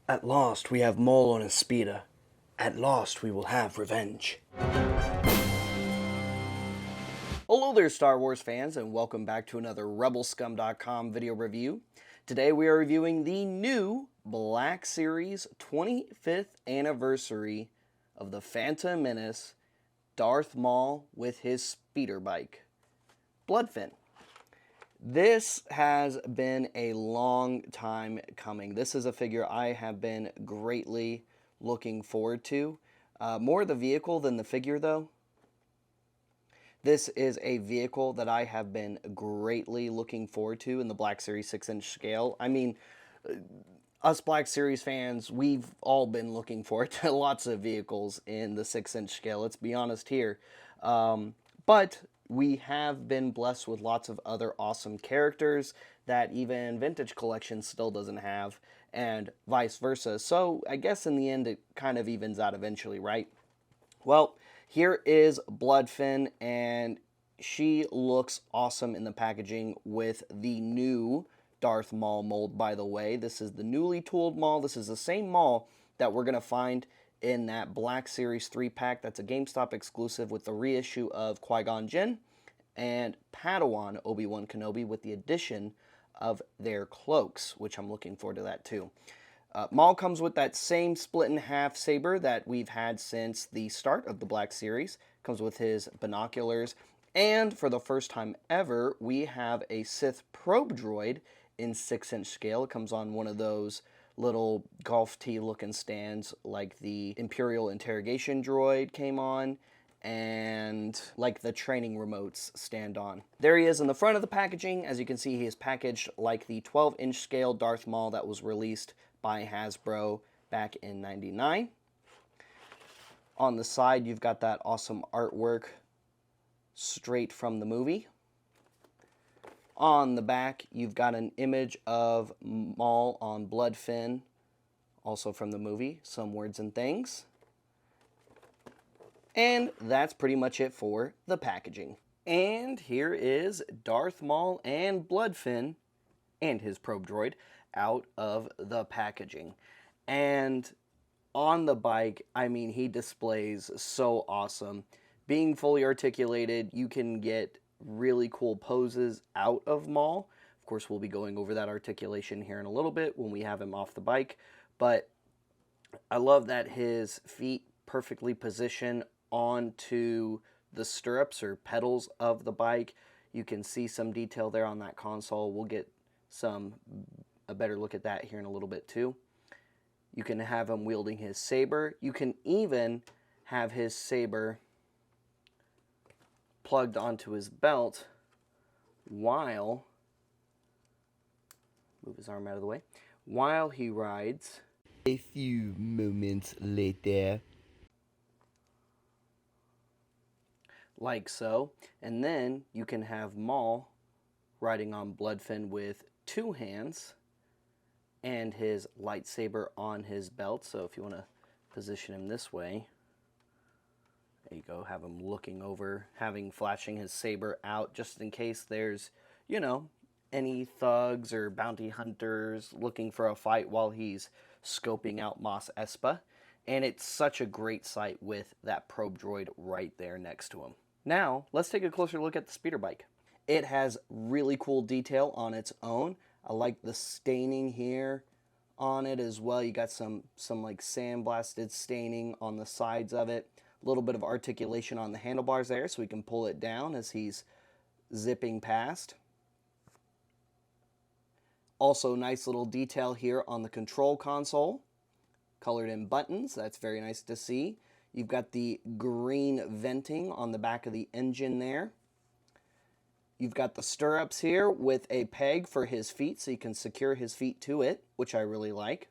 At last we have Maul on his speeder. At last we will have revenge. Hello there, Star Wars fans, and welcome back to another RebelScum.com video review. Today we are reviewing the new Black Series 25th anniversary of the Phantom Menace, Darth Maul with his speeder bike, Bloodfin. This has been a long time coming. This is a figure I have been greatly looking forward to. More the vehicle than the figure, though. This is a vehicle that I have been greatly looking forward to in the Black Series 6-inch scale. I mean, us Black Series fans, we've all been looking forward to lots of vehicles in the 6-inch scale, let's be honest here. But we have been blessed with lots of other awesome characters that even Vintage Collection still doesn't have, and vice versa. So I guess in the end it kind of evens out eventually, right? Well, here is Bloodfin, and she looks awesome in the packaging with the new Darth Maul mold, by the way. This is the newly tooled Maul. This is the same Maul that we're going to find in that Black Series 3-pack. That's a GameStop exclusive with the reissue of Qui-Gon Jinn and Padawan Obi-Wan Kenobi with the addition of their cloaks, which I'm looking forward to that too. Maul comes with that same split-in-half saber that we've had since the start of the Black Series. Comes with his binoculars, and for the first time ever, we have a Sith probe droid in 6-inch scale. It comes on one of those little golf tee looking stands like the Imperial interrogation droid came on, and like the training remotes stand on. There he is in the front of the packaging. As you can see, he is packaged like the 12-inch scale Darth Maul that was released by Hasbro back in '99. On the side, you've got that awesome artwork straight from the movie. On the back, you've got an image of Maul on Bloodfin, also from the movie, some words and things. And that's pretty much it for the packaging. And here is Darth Maul and Bloodfin and his probe droid out of the packaging. And on the bike, I mean, he displays so awesome. Being fully articulated, you can get really cool poses out of Maul. Of course, we'll be going over that articulation here in a little bit when we have him off the bike. But I love that his feet perfectly position onto the stirrups or pedals of the bike. You can see some detail there on that console. We'll get a better look at that here in a little bit too. You can have him wielding his saber. You can even have his saber plugged onto his belt while, move his arm out of the way, while he rides. A few moments later. Like so. And then you can have Maul riding on Bloodfin with two hands and his lightsaber on his belt. So if you want to position him this way, there you go, have him looking over, flashing his saber out just in case there's, you know, any thugs or bounty hunters looking for a fight while he's scoping out Mos Espa. And it's such a great sight with that probe droid right there next to him. Now, let's take a closer look at the speeder bike. It has really cool detail on its own. I like the staining here on it as well. You got some like sandblasted staining on the sides of it. A little bit of articulation on the handlebars there so we can pull it down as he's zipping past. Also, nice little detail here on the control console. Colored in buttons, that's very nice to see. You've got the green venting on the back of the engine there. You've got the stirrups here with a peg for his feet so you can secure his feet to it, which I really like.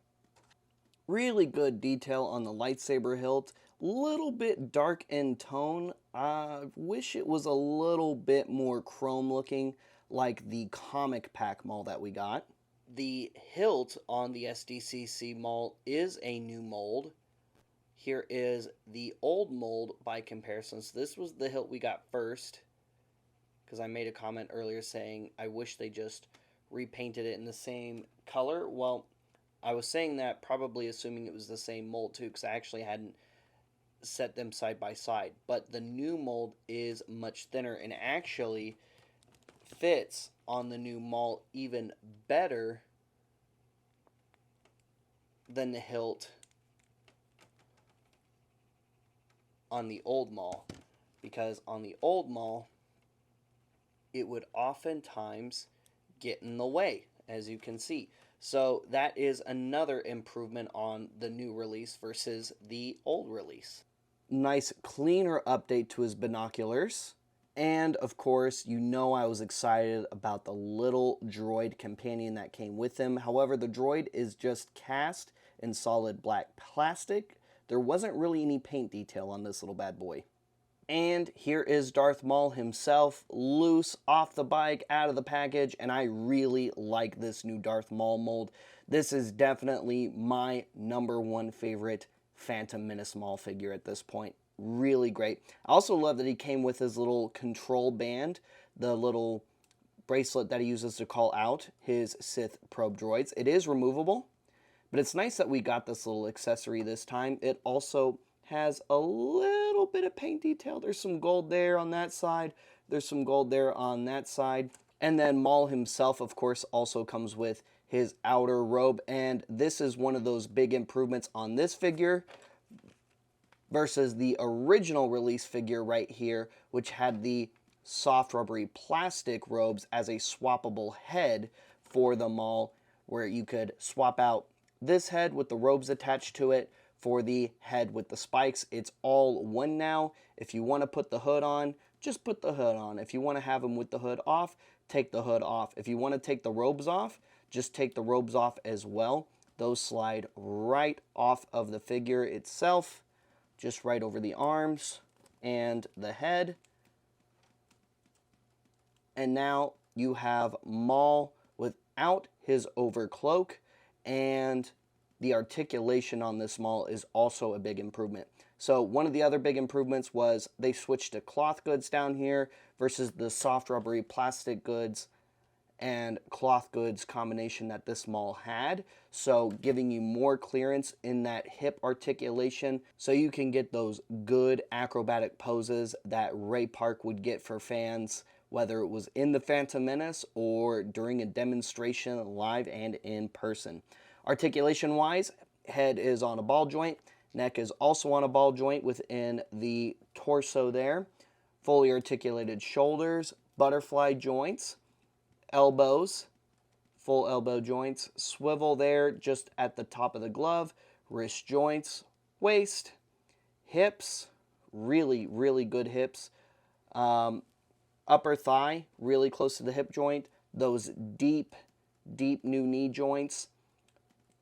Really good detail on the lightsaber hilt. Little bit dark in tone. I wish it was a little bit more chrome looking like the comic pack Maul that we got. The hilt on the SDCC Maul is a new mold. Here is the old mold by comparison. So this was the hilt we got first, because I made a comment earlier saying I wish they just repainted it in the same color. Well, I was saying that probably assuming it was the same mold too, because I actually hadn't set them side by side. But the new mold is much thinner and actually fits on the new Maul even better than the hilt on the old Maul. Because on the old Maul, it would oftentimes get in the way, as you can see. So that is another improvement on the new release versus the old release. Nice cleaner update to his binoculars. And of course, you know I was excited about the little droid companion that came with him. However, the droid is just cast in solid black plastic. There wasn't really any paint detail on this little bad boy. And here is Darth Maul himself, loose, off the bike, out of the package, and I really like this new Darth Maul mold. This is definitely my #1 favorite Phantom Menace Maul figure at this point. Really great. I also love that he came with his little control band, the little bracelet that he uses to call out his Sith probe droids. It is removable, but it's nice that we got this little accessory this time. It also has a little bit of paint detail. There's some gold there on that side. There's some gold there on that side. And then Maul himself, of course, also comes with his outer robe. And this is one of those big improvements on this figure versus the original release figure right here, which had the soft rubbery plastic robes as a swappable head for the Maul, where you could swap out this head with the robes attached to it for the head with the spikes. It's all one now. If you want to put the hood on, just put the hood on. If you want to have him with the hood off, take the hood off. If you want to take the robes off, just take the robes off as well. Those slide right off of the figure itself, just right over the arms and the head. And now you have Maul without his overcloak, and the articulation on this Maul is also a big improvement. So one of the other big improvements was they switched to cloth goods down here versus the soft rubbery plastic goods and cloth goods combination that this Maul had. So giving you more clearance in that hip articulation so you can get those good acrobatic poses that Ray Park would get for fans, whether it was in the Phantom Menace or during a demonstration live and in person. Articulation-wise, head is on a ball joint. Neck is also on a ball joint within the torso there. Fully articulated shoulders, butterfly joints, elbows, full elbow joints, swivel there just at the top of the glove, wrist joints, waist, hips, really, really good hips. Upper thigh, really close to the hip joint. Those deep, deep new knee joints.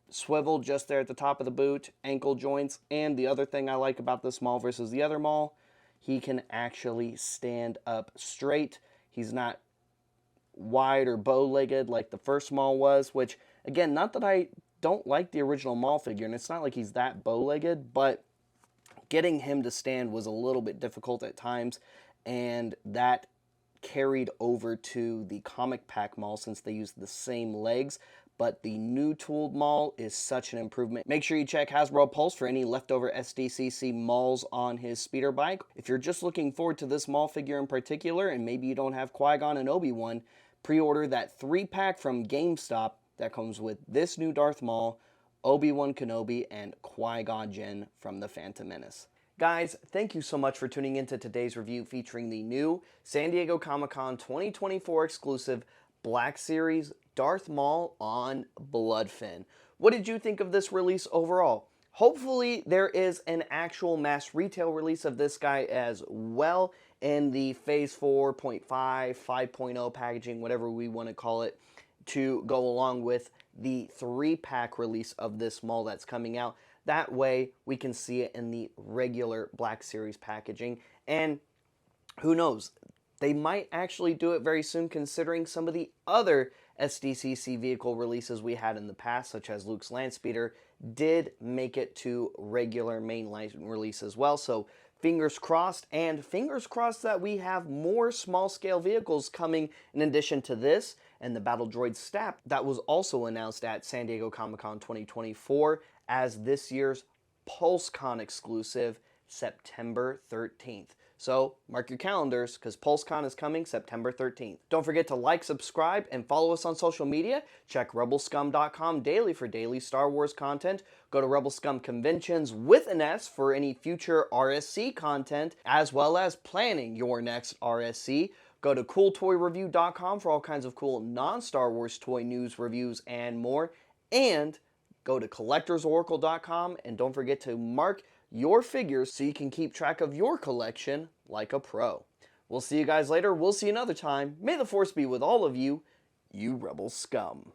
Swivel just there at the top of the boot, ankle joints, and the other thing I like about this Maul versus the other Maul, he can actually stand up straight. He's not wide or bow-legged like the first Maul was, which, again, not that I don't like the original Maul figure, and it's not like he's that bow-legged, but getting him to stand was a little bit difficult at times, and that carried over to the comic pack Maul since they used the same legs. But the new tooled Maul is such an improvement. Make sure you check Hasbro Pulse for any leftover SDCC Mauls on his speeder bike. If you're just looking forward to this Maul figure in particular, and maybe you don't have Qui-Gon and Obi-Wan, pre-order that 3-pack from GameStop that comes with this new Darth Maul, Obi-Wan Kenobi, and Qui-Gon Jinn from the Phantom Menace. Guys, thank you so much for tuning into today's review featuring the new San Diego Comic-Con 2024 exclusive Black Series Darth Maul on Bloodfin. What did you think of this release overall? Hopefully there is an actual mass retail release of this guy as well in the Phase 4.5, 5.0 packaging, whatever we want to call it, to go along with the 3-pack release of this Maul that's coming out. That way we can see it in the regular Black Series packaging. And who knows, they might actually do it very soon considering some of the other SDCC vehicle releases we had in the past, such as Luke's Landspeeder, did make it to regular mainline release as well. So Fingers crossed, and fingers crossed that we have more small-scale vehicles coming in addition to this and the Battle Droid Stap that was also announced at San Diego Comic-Con 2024 as this year's PulseCon exclusive, September 13th. So mark your calendars because PulseCon is coming September 13th. Don't forget to like, subscribe, and follow us on social media. Check rebelscum.com daily for daily Star Wars content. Go to Rebel Scum Conventions with an S for any future RSC content, as well as planning your next RSC. Go to cooltoyreview.com for all kinds of cool non-Star Wars toy news, reviews, and more. And go to collectorsoracle.com and don't forget to mark your figures so you can keep track of your collection like a pro. We'll see you guys later. We'll see you another time. May the Force be with all of you, you Rebel Scum.